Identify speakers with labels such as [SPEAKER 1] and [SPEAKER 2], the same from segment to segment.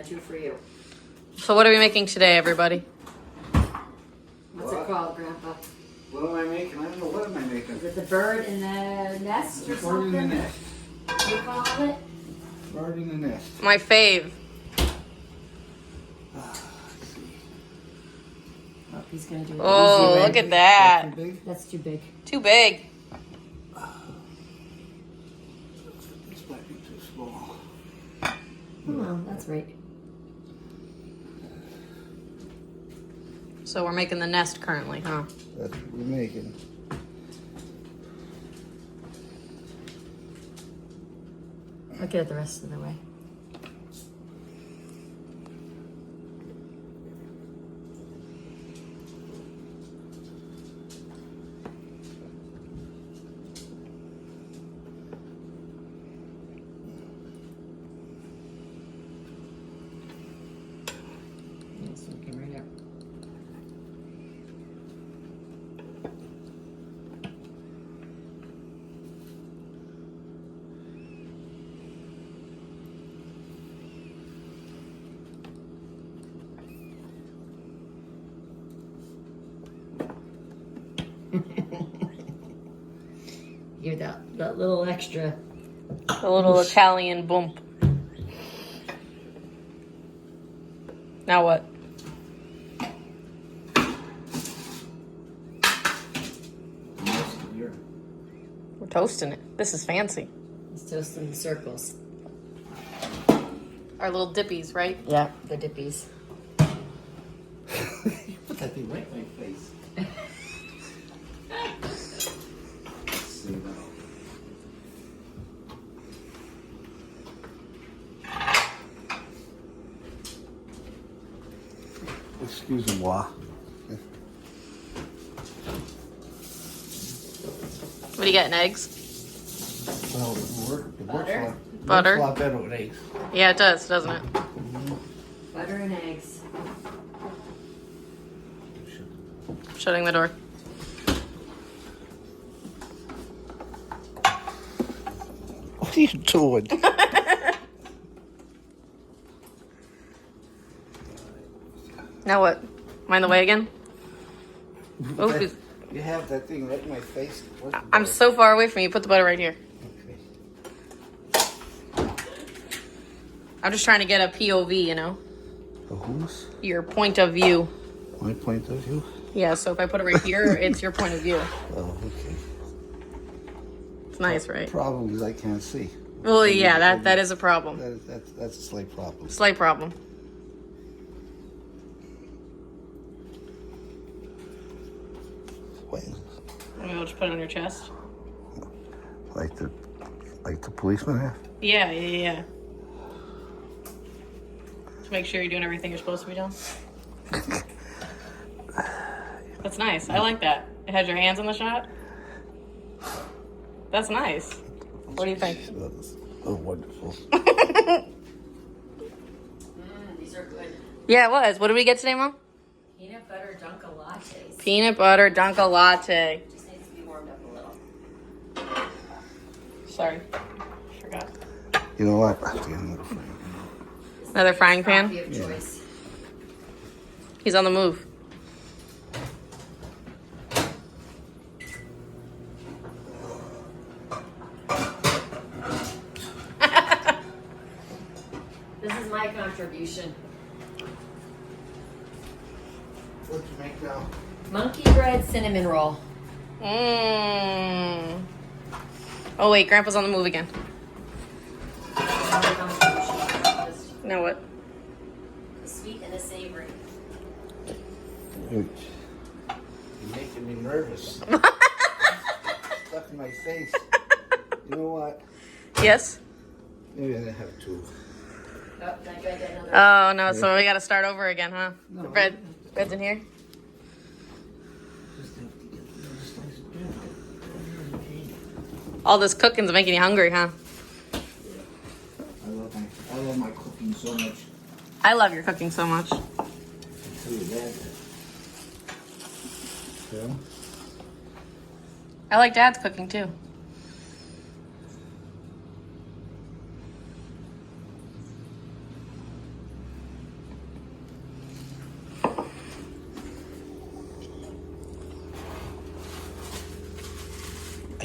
[SPEAKER 1] 2 for you.
[SPEAKER 2] So what are we making today, everybody?
[SPEAKER 1] What's it called, Grandpa?
[SPEAKER 3] What am I making? I don't know. What am I making?
[SPEAKER 1] Is it the bird in the nest or
[SPEAKER 3] Bird
[SPEAKER 1] something?
[SPEAKER 3] in the nest.
[SPEAKER 1] What do you call it?
[SPEAKER 3] Bird in the nest.
[SPEAKER 2] My fave.
[SPEAKER 3] Let's see.
[SPEAKER 1] Oh, he's gonna do it.
[SPEAKER 2] Oh,
[SPEAKER 1] easy way.
[SPEAKER 2] look at that.
[SPEAKER 3] Too big?
[SPEAKER 1] That's too big.
[SPEAKER 2] Too big.
[SPEAKER 3] This might be too small.
[SPEAKER 1] Oh, that's right.
[SPEAKER 2] So we're making the nest currently, huh?
[SPEAKER 3] That's what we're making.
[SPEAKER 1] I'll get it the rest of the way. It's looking right up. Give that little extra.
[SPEAKER 2] A little Italian bump. Now what? We're toasting it. This is fancy.
[SPEAKER 1] It's toasted in circles.
[SPEAKER 2] Our little dippies, right?
[SPEAKER 1] Yeah, the dippies.
[SPEAKER 3] Put that thing right in my face. Let's see now. Excuse-moi.
[SPEAKER 2] What are you getting, eggs?
[SPEAKER 3] Well, it works
[SPEAKER 1] Butter?
[SPEAKER 2] Butter?
[SPEAKER 3] a lot better with eggs.
[SPEAKER 2] Yeah, it does, doesn't it?
[SPEAKER 1] Butter and eggs.
[SPEAKER 2] Shutting the door.
[SPEAKER 3] What are you doing?
[SPEAKER 2] Now what? Am I in the way again? Oh,
[SPEAKER 3] That- you have that thing right in my face. Where's the
[SPEAKER 2] I'm
[SPEAKER 3] butter?
[SPEAKER 2] so far away from you. Put the butter right here.
[SPEAKER 3] Okay.
[SPEAKER 2] I'm just trying to get a POV, you know?
[SPEAKER 3] The who's?
[SPEAKER 2] Your point of view.
[SPEAKER 3] My point of view?
[SPEAKER 2] Yeah, so if I put it right here, it's your point of view.
[SPEAKER 3] Oh, okay.
[SPEAKER 2] It's nice, right?
[SPEAKER 3] Problem is I can't see.
[SPEAKER 2] Well, yeah, that is a problem.
[SPEAKER 3] That's a slight problem.
[SPEAKER 2] Slight problem.
[SPEAKER 3] Wait,
[SPEAKER 2] Maybe we'll just put it on your chest.
[SPEAKER 3] like the policeman have?
[SPEAKER 2] Yeah, yeah, yeah. To make sure you're doing everything you're supposed to be doing. That's nice. I like that. It has your hands on the shot. That's nice. What do you think?
[SPEAKER 3] Oh, wonderful.
[SPEAKER 1] These are good.
[SPEAKER 2] Yeah, it was. What did we get today, Mom?
[SPEAKER 1] Peanut butter Dunkin' lattes.
[SPEAKER 2] Peanut butter Dunkin' latte.
[SPEAKER 1] Just needs to be warmed up a little.
[SPEAKER 2] Sorry. Forgot.
[SPEAKER 3] You know what? I have to get another frame.
[SPEAKER 2] Another frying pan?
[SPEAKER 1] Coffee of choice.
[SPEAKER 2] He's on the move.
[SPEAKER 1] This is my contribution.
[SPEAKER 3] What'd you make now?
[SPEAKER 1] Monkey bread cinnamon roll.
[SPEAKER 2] Mmm. Oh, wait. Grandpa's on the move again.
[SPEAKER 1] My contribution.
[SPEAKER 2] Now what?
[SPEAKER 1] The sweet and the savory.
[SPEAKER 3] You're making me nervous. Stuck in my face. You know what?
[SPEAKER 2] Yes?
[SPEAKER 3] Maybe I have two.
[SPEAKER 1] Oh, I gotta get another.
[SPEAKER 2] Oh, no. So we got to start over again, huh?
[SPEAKER 3] No.
[SPEAKER 2] The bread's in here?
[SPEAKER 3] Just have to get another slice of bread.
[SPEAKER 2] All this cooking's making you hungry, huh?
[SPEAKER 3] I love my cooking so much.
[SPEAKER 2] I love your cooking so much.
[SPEAKER 3] I tell you that. Yeah.
[SPEAKER 2] I like Dad's cooking, too.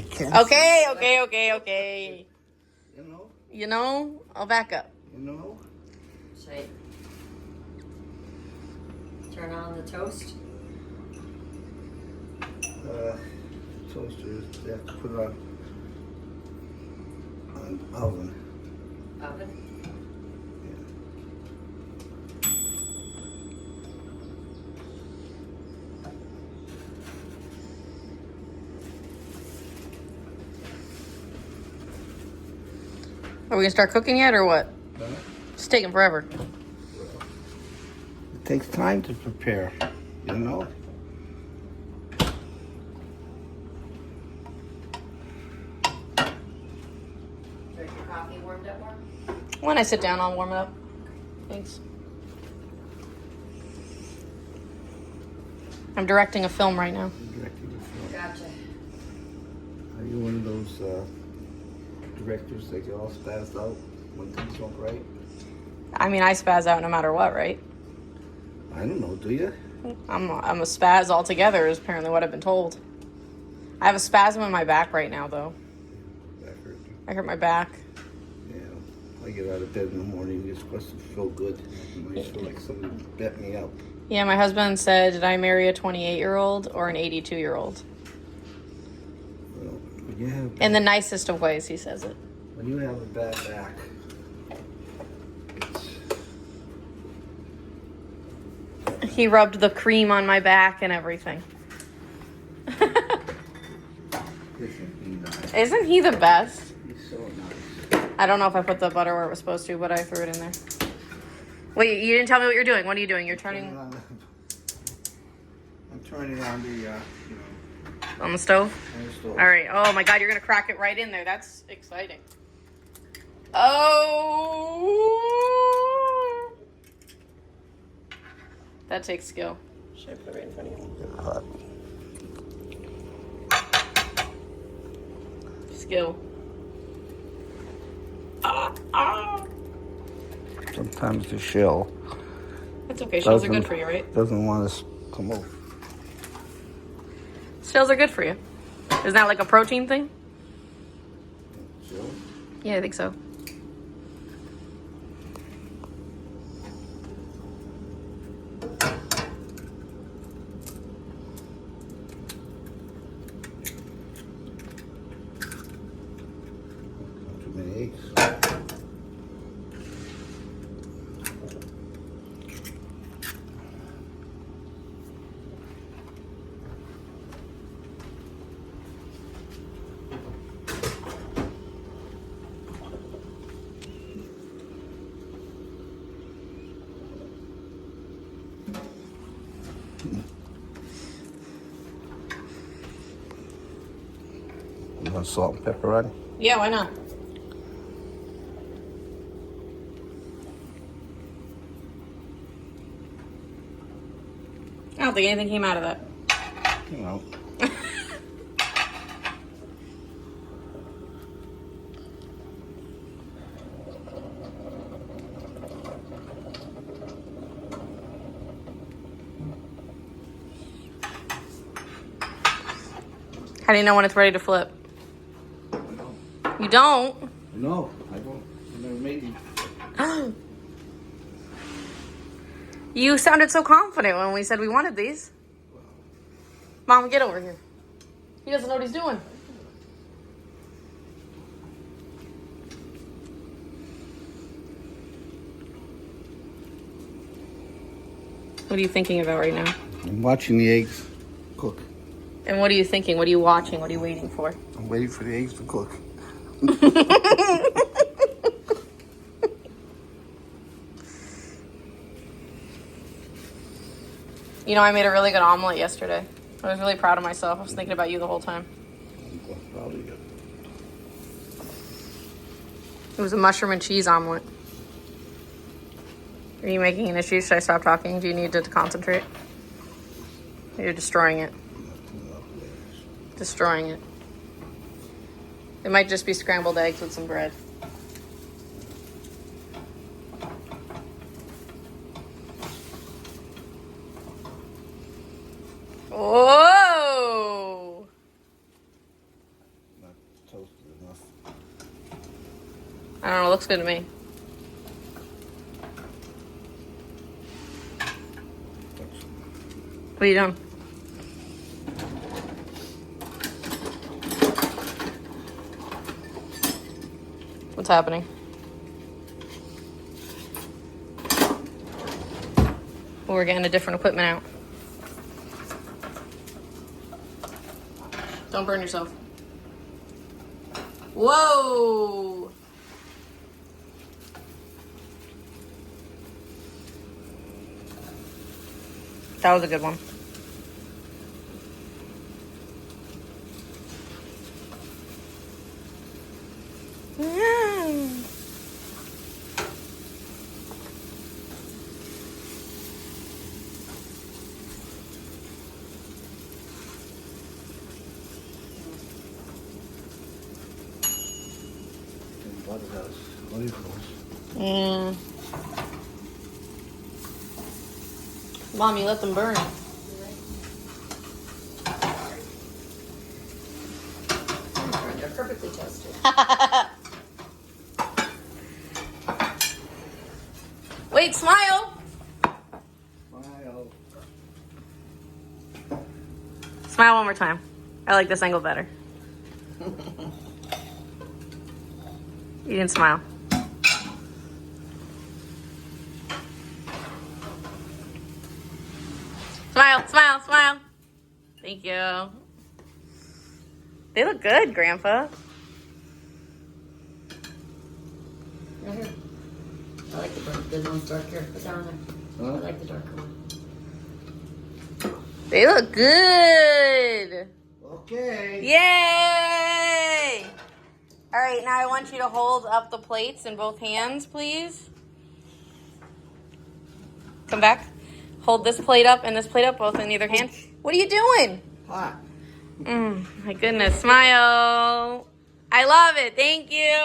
[SPEAKER 3] I can't.
[SPEAKER 2] Okay.
[SPEAKER 3] You know.
[SPEAKER 2] You know, I'll back up.
[SPEAKER 3] You know.
[SPEAKER 1] Shake. Turn on the toast.
[SPEAKER 3] Toasters. They have to put it on oven.
[SPEAKER 1] Oven.
[SPEAKER 2] Are we gonna start cooking yet or what?
[SPEAKER 3] Huh?
[SPEAKER 2] It's taking forever.
[SPEAKER 3] It takes time to prepare. You know.
[SPEAKER 1] Drink your coffee warmed up more.
[SPEAKER 2] When I sit down, I'll warm it up. Thanks. I'm directing a film right now.
[SPEAKER 3] Directing the film.
[SPEAKER 1] Gotcha.
[SPEAKER 3] Are you one of those directors that get all spazzed out when things don't right?
[SPEAKER 2] I mean, I spaz out no matter what, right?
[SPEAKER 3] I don't know. Do you?
[SPEAKER 2] I'm a spaz altogether is apparently what I've been told. I have a spasm in my back right now, though.
[SPEAKER 3] Back hurt.
[SPEAKER 2] I hurt my back.
[SPEAKER 3] Yeah. I get out of bed in the morning. It's supposed to feel good. I feel like somebody bet me up.
[SPEAKER 2] Yeah, my husband said, did I marry a 28-year-old or an 82-year-old?
[SPEAKER 3] Well, when you have
[SPEAKER 2] In the nicest of ways, he says it.
[SPEAKER 3] when you have a bad back,
[SPEAKER 2] He rubbed the cream on my back and everything.
[SPEAKER 3] isn't nice.
[SPEAKER 2] Isn't he the best?
[SPEAKER 3] He's so nice.
[SPEAKER 2] I don't know if I put the butter where it was supposed to, but I threw it in there. Wait, you didn't tell me what you're doing. What are you doing? You're turning
[SPEAKER 3] I'm turning on the
[SPEAKER 2] on the stove?
[SPEAKER 3] on the stove.
[SPEAKER 2] All right. Oh my God, you're gonna crack it right in there. That's exciting. Oh, that takes skill. Should I put it right in front of you? Skill.
[SPEAKER 3] Sometimes the shell
[SPEAKER 2] That's okay. Shells are good for you, right?
[SPEAKER 3] doesn't want to come over.
[SPEAKER 2] Shells are good for you. Isn't that like a protein thing?
[SPEAKER 3] Shell?
[SPEAKER 2] Yeah, I think so.
[SPEAKER 3] Too many eggs. You want salt and pepper on it?
[SPEAKER 2] Yeah, why not? I don't think anything came out of that.
[SPEAKER 3] You know.
[SPEAKER 2] How do you know when it's ready to flip? You don't?
[SPEAKER 3] No, I don't. I never made it.
[SPEAKER 2] You sounded so confident when we said we wanted these. Mom, get over here. He doesn't know what he's doing. What are you thinking about right now?
[SPEAKER 3] I'm watching the eggs cook.
[SPEAKER 2] And what are you thinking? What are you watching? What are you waiting for?
[SPEAKER 3] I'm waiting for the eggs to cook.
[SPEAKER 2] You know, I made a really good omelet yesterday. I was really proud of myself. I was thinking about you the whole time.
[SPEAKER 3] Probably good.
[SPEAKER 2] It was a mushroom and cheese omelet. Are you making an issue? Should I stop talking? Do you need to concentrate? You're destroying it. Destroying it. It might just be scrambled eggs with some bread. Whoa! it looks good to me. What are you doing? What's happening? Well, we're getting a different equipment out. Don't burn yourself. Whoa! That was a good one. Mom, you let them burn.
[SPEAKER 1] They're perfectly toasted.
[SPEAKER 2] Wait, smile.
[SPEAKER 3] Smile.
[SPEAKER 2] Smile one more time. I like this angle better. You didn't smile. Smile, smile, smile. Thank you. They look good, Grandpa.
[SPEAKER 1] Right here. I like the dark. The one's darker. Put that on there.
[SPEAKER 3] Huh?
[SPEAKER 1] I like the darker one.
[SPEAKER 2] They look good.
[SPEAKER 3] Okay.
[SPEAKER 2] Yay! All right, now I want you to hold up the plates in both hands, please. Come back. Hold this plate up and this plate up, both in either hand. What are you doing?
[SPEAKER 3] Hot.
[SPEAKER 2] My goodness, smile. I love it. Thank you.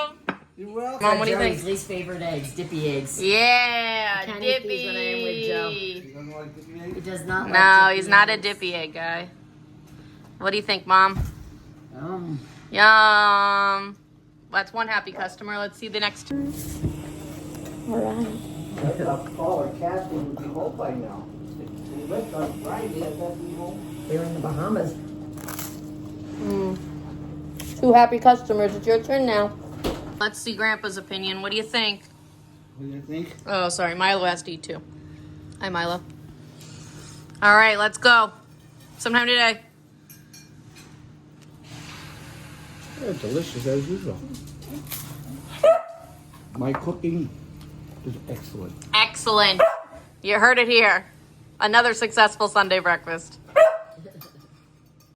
[SPEAKER 3] You're welcome.
[SPEAKER 2] Mom, what do you
[SPEAKER 1] Joey's
[SPEAKER 2] think?
[SPEAKER 1] least favorite eggs, dippy eggs.
[SPEAKER 2] Yeah,
[SPEAKER 1] I can't
[SPEAKER 2] dippy.
[SPEAKER 1] eat these when I am with Joe.
[SPEAKER 3] You don't like dippy eggs?
[SPEAKER 1] He does not like
[SPEAKER 2] No,
[SPEAKER 1] dippy
[SPEAKER 2] he's not a
[SPEAKER 1] eggs.
[SPEAKER 2] dippy egg guy. What do you think, Mom?
[SPEAKER 1] Um,
[SPEAKER 2] Yum. That's one happy customer. Let's see the next. All right.
[SPEAKER 3] I'll call her Kathy would be home by now. They left on Friday. I got to be home.
[SPEAKER 1] they're in the Bahamas.
[SPEAKER 2] Two happy customers. It's your turn now. Let's see Grandpa's opinion. What do you think?
[SPEAKER 3] What do you think?
[SPEAKER 2] Oh, sorry. Milo has to eat too. Hi, Milo. All right, let's go. Sometime today.
[SPEAKER 3] They're delicious as usual. My cooking is excellent.
[SPEAKER 2] Excellent. You heard it here. Another successful Sunday breakfast.